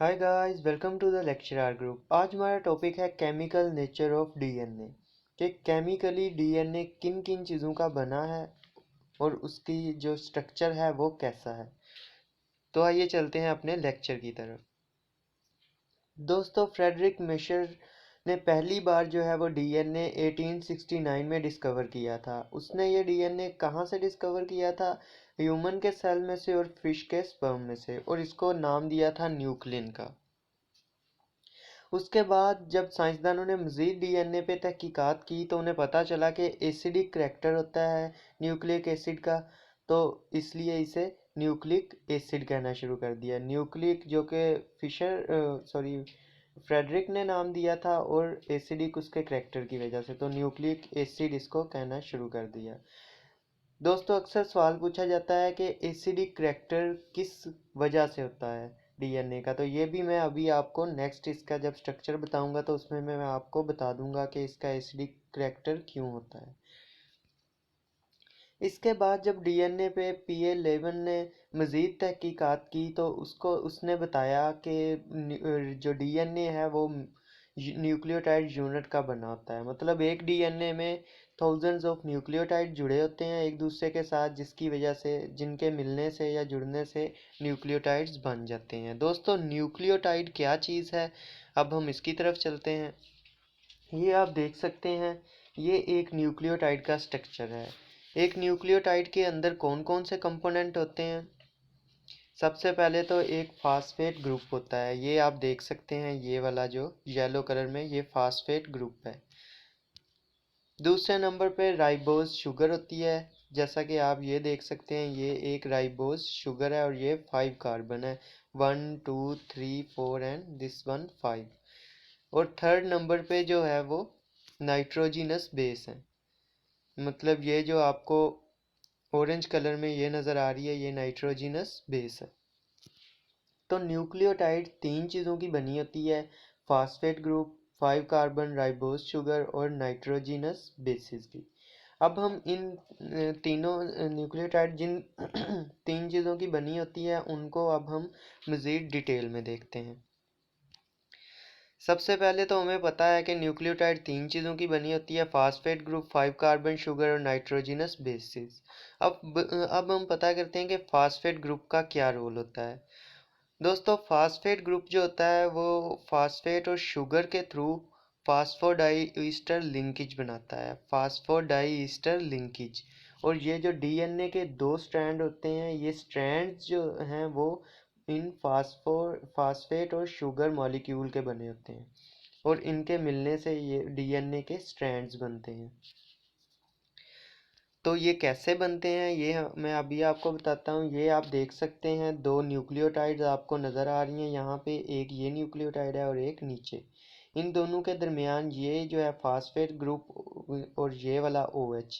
Hi guys, welcome to the lecture R group. आज हमारा topic है केमिकल नेचर ऑफ डीएनए कि chemically DNA किन किन चीज़ों का बना है और उसकी जो स्ट्रक्चर है वो कैसा है। तो आइए चलते हैं अपने लेक्चर की तरफ। दोस्तों, फ्रेडरिक मिशर ने पहली बार जो है वो डीएनए 1869 में डिस्कवर किया था। उसने ये डीएनए कहाँ से डिस्कवर किया था? ह्यूमन के सेल में से और फिश के स्पर्म में से, और इसको नाम दिया था न्यूक्लियन का। उसके बाद जब साइंसदानों ने मज़ीद डीएनए पे तहकीकात की तो उन्हें पता चला कि एसिडिक करैक्टर होता है न्यूक्लिक एसिड का, तो इसलिए इसे न्यूक्लिक एसिड कहना शुरू कर दिया। न्यूक्लिक जो कि फ्रेडरिक ने नाम दिया था, और एसिडिक उसके करैक्टर की वजह से, तो न्यूक्लिक एसिड इसको कहना शुरू कर दिया। दोस्तों, अक्सर सवाल पूछा जाता है कि एसिडिक करैक्टर किस वजह से होता है डीएनए का। तो ये भी मैं अभी आपको नेक्स्ट इसका जब स्ट्रक्चर बताऊंगा तो उसमें मैं आपको बता दूंगा कि इसका एसिडिक करैक्टर क्यों होता है। इसके बाद जब डीएनए पे पीए11 ने मज़ीद तहकीकात की तो उसने बताया कि जो डीएनए है वो न्यूक्लियोटाइड यूनिट का बना होता है। मतलब एक डीएनए में थाउजेंड्स ऑफ न्यूक्लियोटाइड जुड़े होते हैं एक दूसरे के साथ, जिसकी वजह से, जिनके मिलने से या जुड़ने से न्यूक्लियोटाइड्स बन जाते हैं। दोस्तों, न्यूक्लियोटाइड क्या चीज़ है, अब हम इसकी तरफ चलते हैं। ये आप देख सकते हैं, ये एक न्यूक्लियोटाइड का स्ट्रक्चर है। एक न्यूक्लियोटाइड के अंदर कौन कौन से कंपोनेंट होते हैं? सबसे पहले तो एक फास्फेट ग्रुप होता है। ये आप देख सकते हैं, ये वाला जो येलो कलर में, ये फास्फेट ग्रुप है। दूसरे नंबर पे राइबोज शुगर होती है। जैसा कि आप ये देख सकते हैं, ये एक राइबोज शुगर है और ये 5 कार्बन है। 1 2 3 4 एंड दिस वन 5। और थर्ड नंबर पे जो है वो नाइट्रोजिनस बेस है। मतलब ये जो आपको ऑरेंज कलर में ये नज़र आ रही है, ये नाइट्रोजिनस बेस है। तो न्यूक्लियोटाइड तीन चीज़ों की बनी होती है: phosphate group, 5 carbon ribose sugar और नाइट्रोजिनस बेसिस की। अब हम इन तीनों न्यूक्लियोटाइड जिन तीन चीज़ों की बनी होती है उनको अब हम मज़ीद डिटेल में देखते हैं। सबसे पहले तो हमें पता है कि न्यूक्लियोटाइड तीन चीज़ों की बनी होती है: फास्फेट ग्रुप, 5 कार्बन शुगर और नाइट्रोजिनस बेसिस। अब हम पता करते हैं कि फास्फेट ग्रुप का क्या रोल होता है। दोस्तों, फास्फेट ग्रुप जो होता है वो फास्फेट और शुगर के थ्रू फास्फोडाइईस्टर लिंकेज बनाता है। फास्फोडाइईस्टर लिंकेज। और ये जो डीएनए के दो स्ट्रैंड होते हैं, ये स्ट्रैंड्स जो हैं वो इन फास्फेट और शुगर मॉलिक्यूल के बने होते हैं, और इनके मिलने से ये डीएनए के स्ट्रैंड्स बनते हैं। तो ये कैसे बनते हैं ये मैं अभी आपको बताता हूँ। ये आप देख सकते हैं, दो न्यूक्लियोटाइड्स आपको नज़र आ रही हैं यहाँ पे। एक ये न्यूक्लियोटाइड है और एक नीचे। इन दोनों के दरमियान ये जो है फास्फेट ग्रुप और ये वाला OH,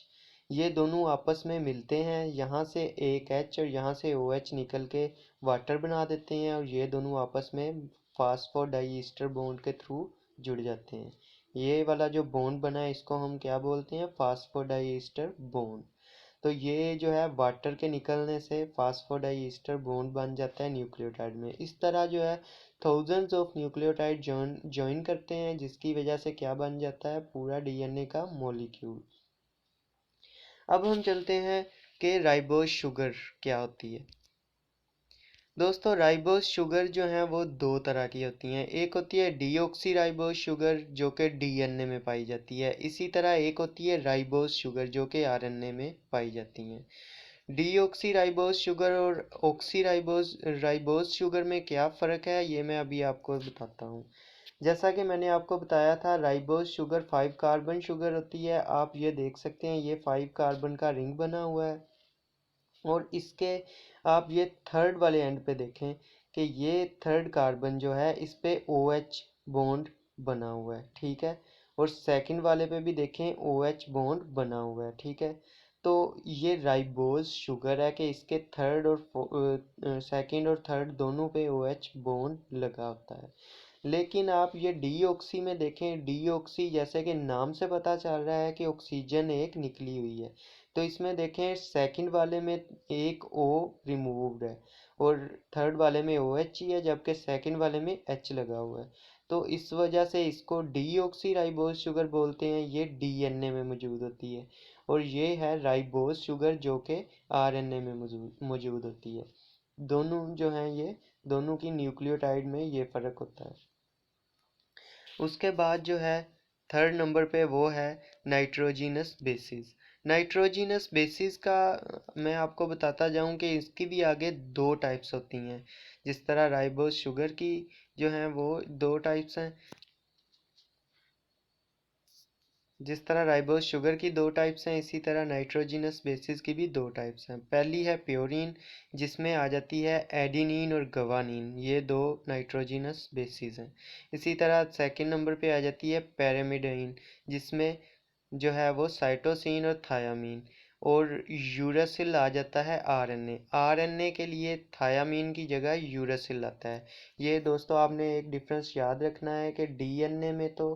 ये दोनों आपस में मिलते हैं। यहाँ से एक H और यहाँ से OH निकल के वाटर बना देते हैं, और ये दोनों आपस में फास्फोडाइईस्टर बॉन्ड के थ्रू जुड़ जाते हैं। ये वाला जो बॉन्ड बना है इसको हम क्या बोलते हैं? फास्फोडाइईस्टर बॉन्ड। तो ये जो है वाटर के निकलने से फास्फोडाइईस्टर बॉन्ड बन जाता है न्यूक्लियोटाइड में। इस तरह जो है थाउजेंड्स ऑफ न्यूक्लियोटाइड ज्वाइन करते हैं, जिसकी वजह से क्या बन जाता है? पूरा डीएनए का मॉलिक्यूल। अब हम चलते हैं कि राइबोज शुगर क्या होती है। दोस्तों, राइबोज शुगर जो है वो दो तरह की होती हैं। एक होती है डीऑक्सी राइबोज शुगर जो कि डीएनए में पाई जाती है। इसी तरह एक होती है राइबोज शुगर जो कि आरएनए में पाई जाती हैं। डीऑक्सी राइबोज शुगर और ऑक्सी राइबोज राइबोज शुगर में क्या फ़र्क है, ये मैं अभी आपको बताता हूँ। जैसा कि मैंने आपको बताया था, राइबोज शुगर 5 कार्बन शुगर होती है। आप ये देख सकते हैं, ये 5 कार्बन का रिंग बना हुआ है, और इसके आप ये थर्ड वाले एंड पे देखें कि ये थर्ड कार्बन जो है इस पे OH बॉन्ड बना हुआ है, ठीक है। और सेकंड वाले पे भी देखें, OH बॉन्ड बना हुआ है, ठीक है। तो ये राइबोज शुगर है कि इसके थर्ड और सेकंड और थर्ड दोनों पे OH बॉन्ड लगा होता है। लेकिन आप ये डीऑक्सी में देखें, डीऑक्सी जैसे कि नाम से पता चल रहा है कि ऑक्सीजन एक निकली हुई है। तो इसमें देखें, सेकंड वाले में एक O रिमूव्ड है, और थर्ड वाले में OH ही है, जबकि सेकंड वाले में H लगा हुआ है। तो इस वजह से इसको डीऑक्सी राइबोज शुगर बोलते हैं। ये DNA में मौजूद होती है, और ये है राइबोज शुगर जो कि RNA में मौजूद होती है। दोनों जो हैं ये दोनों की न्यूक्लियोटाइड में ये फ़र्क होता है। उसके बाद जो है थर्ड नंबर पे वो है नाइट्रोजिनस बेसिस। नाइट्रोजिनस बेसिस का मैं आपको बताता जाऊं कि इसकी भी आगे दो टाइप्स होती हैं। जिस तरह राइबोज शुगर की जो हैं वो दो टाइप्स हैं, जिस तरह राइबोज शुगर की दो टाइप्स हैं, इसी तरह नाइट्रोजिनस बेसिस की भी दो टाइप्स हैं। पहली है प्योरीन, जिसमें आ जाती है एडिनिन और गवानीन, ये दो नाइट्रोजिनस बेसिस हैं। इसी तरह सेकंड नंबर पे आ जाती है पैरामिडाइन, जिसमें जो है वो साइटोसिन और थायामीन, और यूरासिल आ जाता है आरएनए। आरएनए के लिए थायामीन की जगह यूरासिल आता है। ये दोस्तों आपने एक डिफरेंस याद रखना है कि डीएनए में तो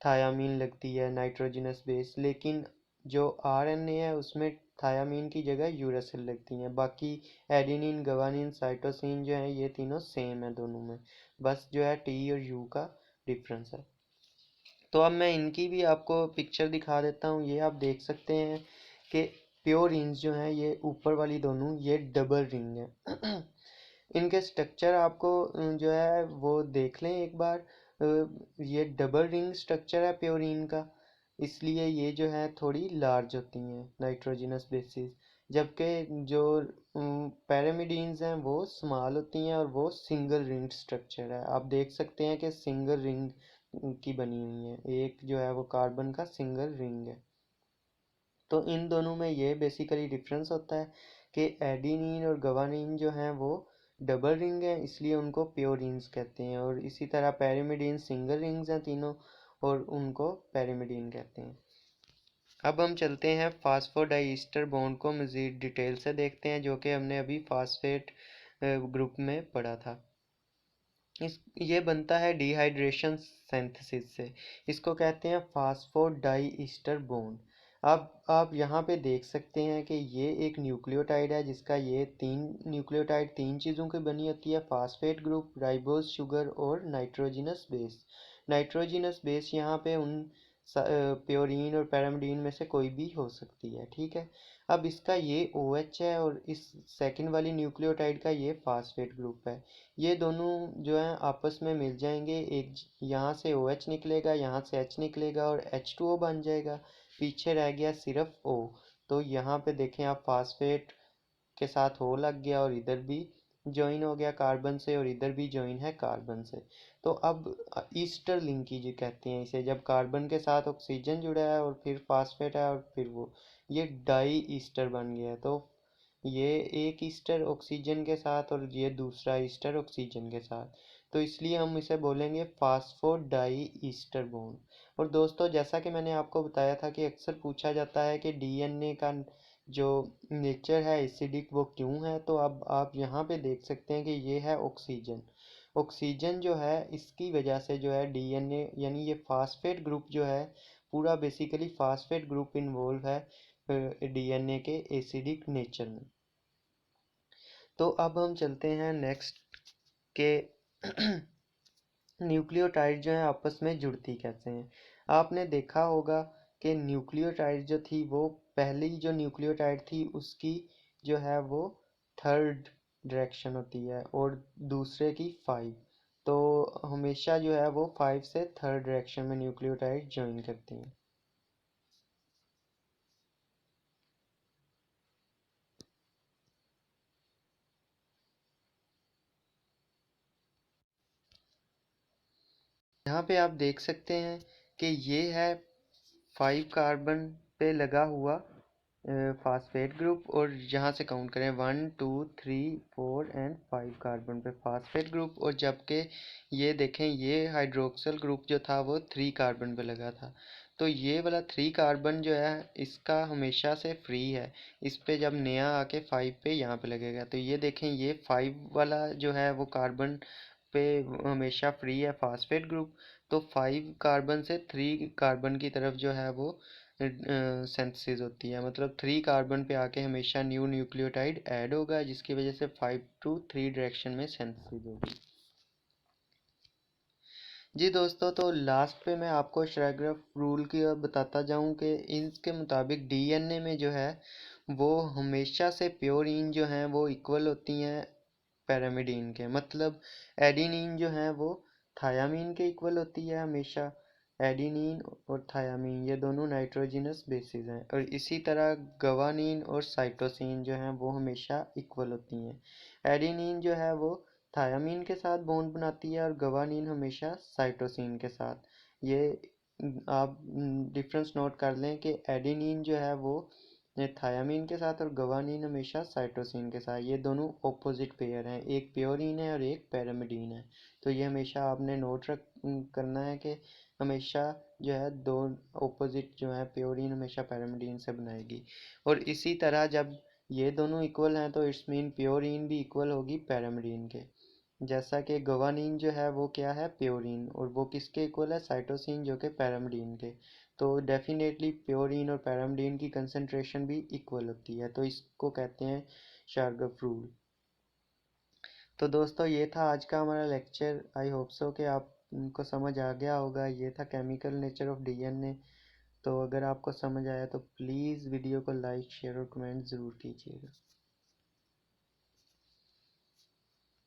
थायामीन लगती है नाइट्रोजनस बेस, लेकिन जो आरएनए है उसमें थायामीन की जगह यूरासिल लगती हैं। बाकी एडेनिन गवानीन साइटोसिन जो है ये तीनों सेम है दोनों में, बस जो है टी और यू का डिफरेंस है। तो अब मैं इनकी भी आपको पिक्चर दिखा देता हूँ। ये आप देख सकते हैं कि प्योरीन्स जो हैं ये ऊपर वाली दोनों ये डबल रिंग है। इनके स्ट्रक्चर आपको जो है वो देख लें एक बार। ये डबल रिंग स्ट्रक्चर है प्योरीन का, इसलिए ये जो है थोड़ी लार्ज होती हैं नाइट्रोजनस बेसिस, जबकि जो पैरामिडीन्स हैं वो स्मॉल होती हैं और वो सिंगल रिंग स्ट्रक्चर है। आप देख सकते हैं कि सिंगल रिंग की बनी हुई है, एक जो है वो कार्बन का सिंगल रिंग है। तो इन दोनों में ये बेसिकली डिफरेंस होता है कि एडिनिन और गवानीन जो हैं वो डबल रिंग हैं, इसलिए उनको प्योरीन्स कहते हैं, और इसी तरह पैरिमिडीन सिंगल रिंग्स हैं तीनों, और उनको पैरिमिडीन कहते हैं। अब हम चलते हैं फास्फोडाइस्टर बॉन्ड को मज़ीद डिटेल से देखते हैं, जो कि हमने अभी फास्फेट ग्रुप में पढ़ा था। ये बनता है डिहाइड्रेशन सिंथेसिस से। इसको कहते हैं फास्फोडाइईस्टर बॉन्ड। अब आप यहाँ पे देख सकते हैं कि ये एक न्यूक्लियोटाइड है, जिसका ये तीन न्यूक्लियोटाइड तीन चीज़ों की बनी होती है, फास्फेट ग्रुप, राइबोज शुगर और नाइट्रोजिनस बेस। नाइट्रोजिनस बेस यहाँ पे उन प्योरीन और पैरामिडीन में से कोई भी हो सकती है, ठीक है। अब इसका ये OH है और इस सेकंड वाली न्यूक्लियोटाइड का ये फास्फेट ग्रुप है। ये दोनों जो हैं आपस में मिल जाएंगे, एक यहाँ से OH निकलेगा, यहाँ से H निकलेगा और H2O बन जाएगा, पीछे रह गया सिर्फ O। तो यहाँ पे देखें आप, फास्फेट के साथ O लग गया और इधर भी ज्वाइन हो गया कार्बन से, और इधर भी ज्वाइन है कार्बन से। तो अब ईस्टर लिंकेज कहते हैं इसे, जब कार्बन के साथ ऑक्सीजन जुड़ा है और फिर फास्फेट है और फिर वो, ये डाई ईस्टर बन गया है। तो ये एक ईस्टर ऑक्सीजन के साथ और ये दूसरा ईस्टर ऑक्सीजन के साथ, तो इसलिए हम इसे बोलेंगे फास्फोडाई ईस्टर बॉन्ड। और दोस्तों जैसा कि मैंने आपको बताया था कि अक्सर पूछा जाता है कि डीएनए का जो नेचर है एसिडिक वो क्यों है, तो अब आप यहाँ पे देख सकते हैं कि ये है ऑक्सीजन। ऑक्सीजन जो है इसकी वजह से जो है डीएनए यानी ये फास्फेट ग्रुप जो है पूरा बेसिकली फास्फेट ग्रुप इन्वॉल्व है डीएनए के एसिडिक नेचर में। तो अब हम चलते हैं नेक्स्ट के न्यूक्लियोटाइड जो है आपस में जुड़ती कैसे हैं। आपने देखा होगा कि न्यूक्लियोटाइड जो थी वो पहली जो न्यूक्लियोटाइड थी उसकी जो है वो थर्ड डायरेक्शन होती है और दूसरे की 5। तो हमेशा जो है वो 5 से थर्ड डायरेक्शन में न्यूक्लियोटाइड ज्वाइन करती हैं। यहाँ पे आप देख सकते हैं कि ये है 5 कार्बन पे लगा हुआ फास्फेट ग्रुप, और यहाँ से काउंट करें 1 2 3 4 एंड 5 कार्बन पे फास्फेट ग्रुप, और जबकि ये देखें ये हाइड्रोक्सल ग्रुप जो था वो 3 कार्बन पे लगा था। तो ये वाला 3 कार्बन जो है इसका हमेशा से फ्री है, इस पे जब नया आके 5 पे यहाँ पे लगेगा। तो ये देखें ये 5 वाला जो है वो कार्बन पे हमेशा फ्री है फास्फेट ग्रुप, तो 5 कार्बन से 3 कार्बन की तरफ जो है वो सिंथेसिस होती है, मतलब 3 कार्बन पे आके हमेशा न्यू न्यूक्लियोटाइड ऐड होगा, जिसकी वजह से 5 to 3 डायरेक्शन में सिंथेसिस होगी। जी दोस्तों, तो लास्ट पे मैं आपको शरैग्राफ रूल की बताता जाऊं कि इसके मुताबिक डीएनए में जो है वो हमेशा से प्योरीन जो हैं वो इक्वल होती हैं पैरामिडीन के, मतलब एडिनिन जो है वो थायामीन के इक्वल होती है हमेशा। एडिनिन और थायामीन ये दोनों नाइट्रोजिनस बेसिस हैं, और इसी तरह गवानीन और साइटोसिन जो हैं वो हमेशा इक्वल होती हैं। एडिनिन जो है वो थायामीन के साथ बॉन्ड बनाती है और गवानीन हमेशा साइटोसिन के साथ। ये आप डिफरेंस नोट कर लें कि एडिनिन जो है वो थायामीन के साथ और गवानीन हमेशा साइटोसिन के साथ। ये दोनों ऑपोजिट पेयर हैं, एक प्योरीन है और एक पैरामिडीन है। तो ये हमेशा आपने नोट करना है कि हमेशा जो है दो ऑपोजिट जो है प्योरीन हमेशा पैरामिडीन से बनाएगी। और इसी तरह जब ये दोनों इक्वल हैं तो इट्स मीन प्योरीन भी इक्वल होगी पैरामिडीन के। जैसा कि गवानीन जो है वो क्या है, प्योरीन, और वो किसके इक्वल है, साइटोसिन, जो कि पैरामिडीन के। तो डेफिनेटली प्योरीन और पैरामिडीन की कंसंट्रेशन भी इक्वल होती है, तो इसको कहते हैं शार्गफ रूल। तो दोस्तों ये था आज का हमारा लेक्चर। आई होप सो कि आपको समझ आ गया होगा। ये था केमिकल नेचर ऑफ डीएनए। तो अगर आपको समझ आया तो प्लीज़ वीडियो को लाइक शेयर और कमेंट ज़रूर कीजिएगा।